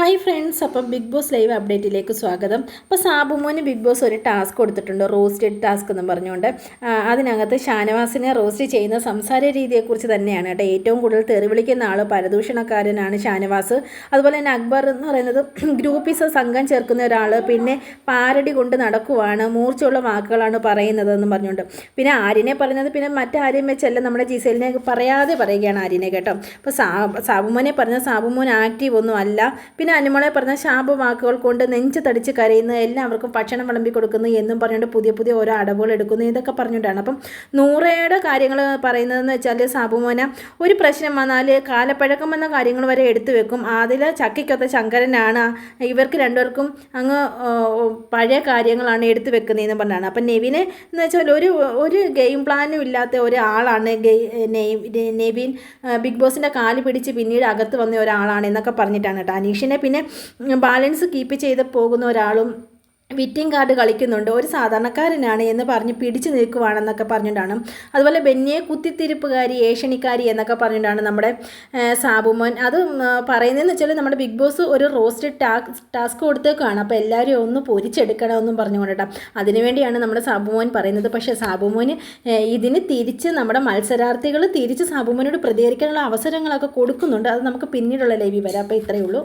Hi friends, അപ്പം big boss live അപ്ഡേറ്റിലേക്ക് സ്വാഗതം. അപ്പോൾ സാബുമോന് ബിഗ് ബോസ് ഒരു ടാസ്ക് കൊടുത്തിട്ടുണ്ട്, റോസ്റ്റഡ് ടാസ്ക് എന്ന് പറഞ്ഞുകൊണ്ട്. അതിനകത്ത് ഷാനവാസിനെ റോസ്റ്റ് ചെയ്യുന്ന സംസാര രീതിയെക്കുറിച്ച് തന്നെയാണ് കേട്ടോ. ഏറ്റവും കൂടുതൽ തെറി വിളിക്കുന്ന ആൾ പരദൂഷണക്കാരനാണ് ഷാനവാസ്. അതുപോലെ തന്നെ അക്ബർ എന്ന് പറയുന്നത് ഗ്രൂപ്പിസ സംഘം ചേർക്കുന്ന ഒരാൾ, പിന്നെ പാരടി കൊണ്ട് നടക്കുവാണ്, മൂർച്ചയുള്ള വാക്കുകളാണ് പറയുന്നതെന്ന് പറഞ്ഞുകൊണ്ട്. പിന്നെ ആര്യനെ പറയുന്നത് പിന്നെ മറ്റാരെയും വെച്ചല്ല, നമ്മുടെ ജിസേലിനെ പറയാതെ പറയുകയാണ് ആര്യനെ കേട്ടോ. അപ്പോൾ സാബുമോനെ പറഞ്ഞ സാബുമോൻ ആക്റ്റീവ് ഒന്നും അല്ല. പിന്നെ അനുമോളെ പറഞ്ഞ ശാപവാക്കുകൾ കൊണ്ട് നെഞ്ച് തടിച്ച് കരയുന്നു, എല്ലാവർക്കും ഭക്ഷണം വിളമ്പി കൊടുക്കുന്നു എന്നും പറഞ്ഞുകൊണ്ട് പുതിയ ഓരോ അടവുകൾ എടുക്കുന്നു, ഇതൊക്കെ പറഞ്ഞുകൊണ്ടാണ്. അപ്പം നൂറയുടെ കാര്യങ്ങൾ പറയുന്നതെന്ന് വെച്ചാൽ സാബുമോന ഒരു പ്രശ്നം വന്നാൽ കാലപ്പഴക്കം വന്ന കാര്യങ്ങൾ വരെ എടുത്തു വെക്കും. അതിൽ ചക്കിക്കൊത്ത ശങ്കരനാണ്, ഇവർക്ക് രണ്ടുപേർക്കും അങ്ങ് പഴയ കാര്യങ്ങളാണ് എടുത്തു വെക്കുന്നതെന്ന് പറഞ്ഞാണ്. അപ്പം നെവിനെ എന്ന് വെച്ചാൽ ഒരു ഗെയിം പ്ലാനും ഇല്ലാത്ത ഒരാളാണ് നെവിൻ. ബിഗ് ബോസിൻ്റെ കാല് പിടിച്ച് പിന്നീട് അകത്ത് വന്ന ഒരാളാണ് എന്നൊക്കെ പറഞ്ഞിട്ടാണ് കേട്ടോ. അനീഷിനെ പിന്നെ ബാലൻസ് കീപ്പ് ചെയ്ത് പോകുന്ന ഒരാളും വിറ്റിംഗ് കാർഡ് കളിക്കുന്നുണ്ട്, ഒരു സാധാരണക്കാരനാണ് എന്ന് പറഞ്ഞ് പിടിച്ചു നിൽക്കുവാണെന്നൊക്കെ പറഞ്ഞിട്ടാണ്. അതുപോലെ ബെന്നിയെ കുത്തിത്തിരിപ്പുകാരി, ഏഷണിക്കാരി എന്നൊക്കെ പറഞ്ഞിട്ടാണ് നമ്മുടെ സാബുമോൻ അത് പറയുന്നതെന്ന് വെച്ചാൽ നമ്മുടെ ബിഗ് ബോസ് ഒരു റോസ്റ്റഡ് ടാസ്ക് കൊടുത്തേക്കാണ്. അപ്പോൾ എല്ലാവരും ഒന്ന് പൊരിച്ചെടുക്കണമെന്നും പറഞ്ഞുകൊണ്ടിട്ടാ. അതിനുവേണ്ടിയാണ് നമ്മുടെ സാബുമോൻ പറയുന്നത്. പക്ഷേ സാബുമോന് ഇതിന് തിരിച്ച് നമ്മുടെ മത്സരാർത്ഥികൾ തിരിച്ച് സാബുമോനോട് പ്രതികരിക്കാനുള്ള അവസരങ്ങളൊക്കെ കൊടുക്കുന്നുണ്ട്. അത് നമുക്ക് പിന്നീടുള്ള ലൈവിൽ വരാം. അപ്പോൾ ഇത്രയേ ഉള്ളൂ.